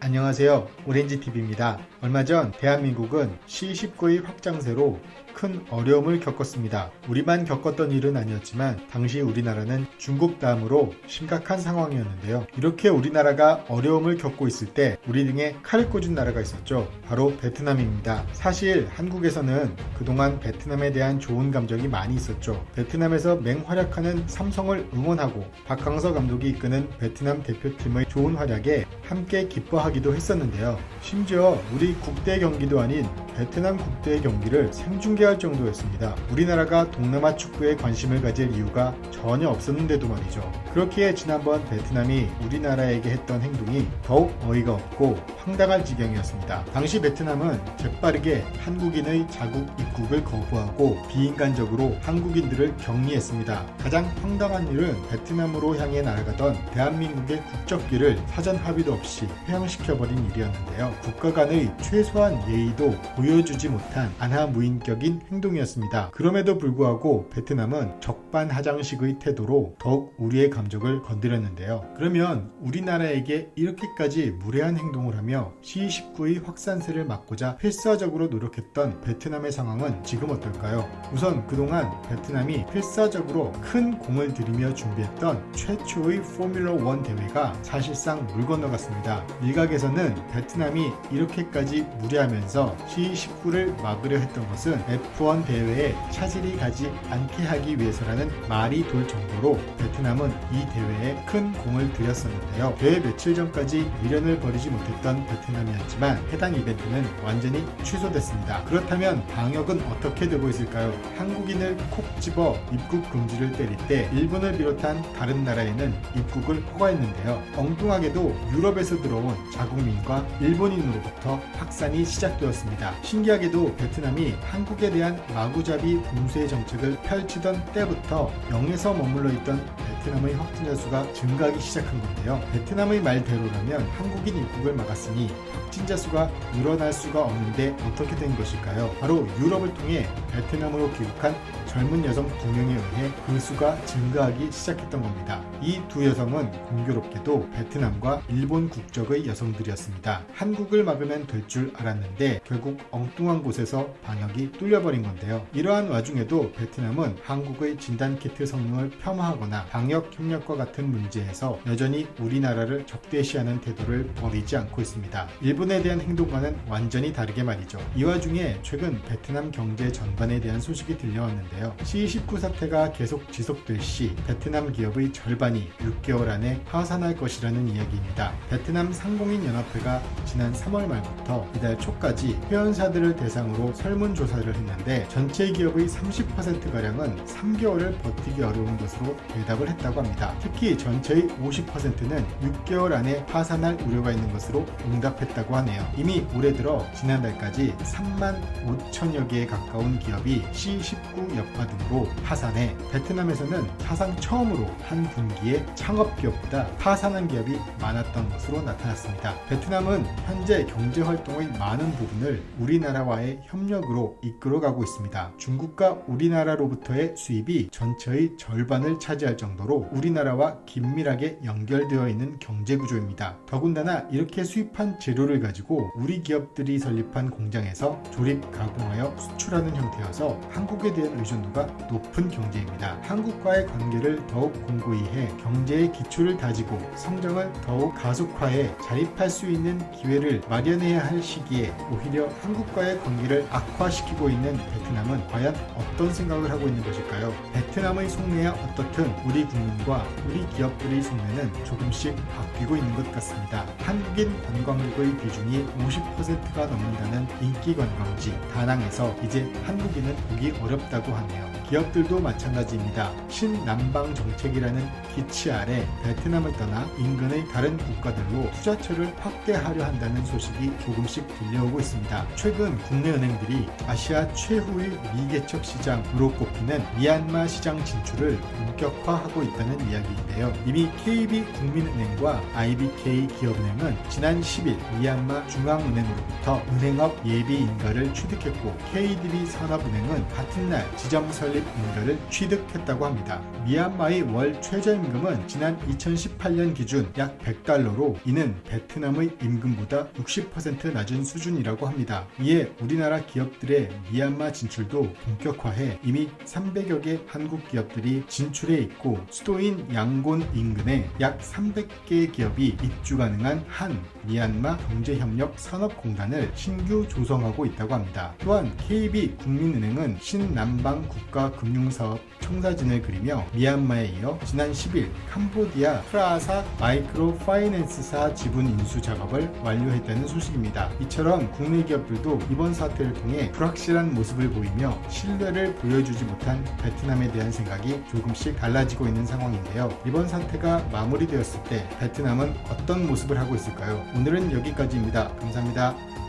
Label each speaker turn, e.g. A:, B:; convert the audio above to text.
A: 안녕하세요. 오렌지TV입니다. 얼마 전 대한민국은 C19의 확장세로 큰 어려움을 겪었습니다. 우리만 겪었던 일은 아니었지만 당시 우리나라는 중국 다음으로 심각한 상황이었는데요. 이렇게 우리나라가 어려움을 겪고 있을 때 우리 등에 칼을 꽂은 나라가 있었죠. 바로 베트남입니다. 사실 한국에서는 그동안 베트남에 대한 좋은 감정이 많이 있었죠. 베트남에서 맹활약하는 삼성을 응원하고 박항서 감독이 이끄는 베트남 대표팀의 좋은 활약에 함께 기뻐하기도 했었는데요. 심지어 우리 국대 경기도 아닌 베트남 국대 경기를 생중계할 정도였습니다. 우리나라가 동남아 축구에 관심을 가질 이유가 전혀 없었는데도 말이죠. 그렇기에 지난번 베트남이 우리나라에게 했던 행동이 더욱 어이가 없고 황당할 지경이었습니다. 당시 베트남은 재빠르게 한국인의 자국 입국을 거부하고 비인간적으로 한국인들을 격리했습니다. 가장 황당한 일은 베트남으로 향해 날아가던 대한민국의 국적기를 사전 합의도 없이 폐항시켜버린 일이었는데요. 국가 간의 최소한 예의도 보여주지 못한 안하무인격인 행동이었습니다. 그럼에도 불구하고 베트남은 적반하장식의 태도로 더욱 우리의 감정을 건드렸는데요. 그러면 우리나라에게 이렇게까지 무례한 행동을 하며 C19의 확산세를 막고자 필사적으로 노력했던 베트남의 상황은 지금 어떨까요? 우선 그동안 베트남이 필사적으로 큰 공을 들이며 준비했던 최초의 포뮬러1 대회가 사실상 물 건너갔습니다. 일각에서는 베트남이 이렇게까지 무례하면서 C19를 막으려 했던 것은 F1 대회에 차질이 가지 않게 하기 위해서라는 말이 돌 정도로 베트남은 이 대회에 큰 공을 들였었는데요. 대회 며칠 전까지 미련을 버리지 못했던 베트남이었지만 해당 이벤트는 완전히 취소됐습니다. 그렇다면 방역은 어떻게 되고 있을까요? 한국인을 콕 집어 입국 금지를 때릴 때 일본을 비롯한 다른 나라에는 입국을 허가했는데요. 엉뚱하게도 유럽에서 들어온 자국민과 일본인으로부터 확산이 시작되었습니다. 신기하게도 베트남이 한국에 대한 마구잡이 봉쇄 정책을 펼치던 때부터 0에서 머물러 있던 베트남의 확진자 수가 증가하기 시작한 건데요. 베트남의 말대로라면 한국인 입국을 막았으니 확진자 수가 늘어날 수가 없는데 어떻게 된 것일까요? 바로 유럽을 통해 베트남으로 귀국한 젊은 여성 2명에 의해 그 수가 증가하기 시작했던 겁니다. 이 두 여성은 공교롭게도 베트남과 일본 국적의 여성들이었습니다. 한국을 막으면 될 줄 알았는데 결국 엉뚱한 곳에서 방역이 뚫려버린 건데요. 이러한 와중에도 베트남은 한국의 진단키트 성능을 폄하하거나 방역 협력과 같은 문제에서 여전히 우리나라를 적대시하는 태도를 버리지 않고 있습니다. 일본에 대한 행동과는 완전히 다르게 말이죠. 이 와중에 최근 베트남 경제 전반에 대한 소식이 들려왔는데요. C19 사태가 계속 지속될 시 베트남 기업의 절반이 6개월 안에 파산할 것이라는 이야기입니다. 베트남 상공인연합회가 지난 3월 말부터 이달 초까지 회원사들을 대상으로 설문조사를 했는데 전체 기업의 30%가량은 3개월을 버티기 어려운 것으로 대답을 했다고 합니다. 특히 전체의 50%는 6개월 안에 파산할 우려가 있는 것으로 응답했다고 하네요. 이미 올해 들어 지난달까지 3만 5천여 개에 가까운 기업이 C19 여파 등으로 파산해 베트남에서는 사상 처음으로 한 분기에 창업기업보다 파산한 기업이 많았던 것으로 나타났습니다. 베트남은 현재 경제활동의 많은 부분을 우리나라와의 협력으로 이끌어가고 있습니다. 중국과 우리나라로부터의 수입이 전체의 절반을 차지할 정도로 우리나라와 긴밀하게 연결되어 있는 경제구조입니다. 더군다나 이렇게 수입한 재료를 가지고 우리 기업들이 설립한 공장에서 조립, 가공하여 수출하는 형태여서 한국에 대한 의존도가 높은 경제입니다. 한국과의 관계를 더욱 공고히 해 경제의 기초를 다지고 성장을 더욱 가속화해 자립할 수 있는 기회를 마련해야 할 시기에 오히려 한국과의 관계를 악화시키고 있는 베트남은 과연 어떤 생각을 하고 있는 것일까요? 베트남의 속내야 어떻든 우리 국민과 우리 기업들의 속내는 조금씩 바뀌고 있는 것 같습니다. 한국인 관광객의 비중이 50%가 넘는다는 인기 관광지 다낭에서 이제 한국인은 보기 어렵다고 하네요. 기업들도 마찬가지입니다. 신남방 정책이라는 기치 아래 베트남을 떠나 인근의 다른 국가들로 투자처를 확대하려 한다는 소식이 조금씩 들려오고 있습니다. 최근 국내 은행들이 아시아 최후의 미개척 시장으로 꼽히는 미얀마 시장 진출을 본격화하고 있다는 이야기인데요. 이미 KB국민은행과 IBK 기업은행은 지난 10일 미얀마 중앙은행으로부터 은행업 예비 인가를 취득했고 KDB 산업은행은 같은 날 지점 설립 설립 인가를 취득했다고 합니다. 미얀마의 월 최저임금은 지난 2018년 기준 약 100달러로 이는 베트남의 임금보다 60% 낮은 수준이라고 합니다. 이에 우리나라 기업들의 미얀마 진출도 본격화해 이미 300여 개 한국 기업들이 진출해 있고 수도인 양곤 인근에 약 300개의 기업이 입주 가능한 한 미얀마 경제협력 산업공단을 신규 조성하고 있다고 합니다. 또한 KB 국민은행은 신남방 국가금융사업 청사진을 그리며 미얀마에 이어 지난 10일 캄보디아 프라사 마이크로 파이낸스사 지분 인수 작업을 완료했다는 소식입니다. 이처럼 국내 기업들도 이번 사태를 통해 불확실한 모습을 보이며 신뢰를 보여주지 못한 베트남에 대한 생각이 조금씩 달라지고 있는 상황인데요. 이번 사태가 마무리되었을 때 베트남은 어떤 모습을 하고 있을까요? 오늘은 여기까지입니다. 감사합니다.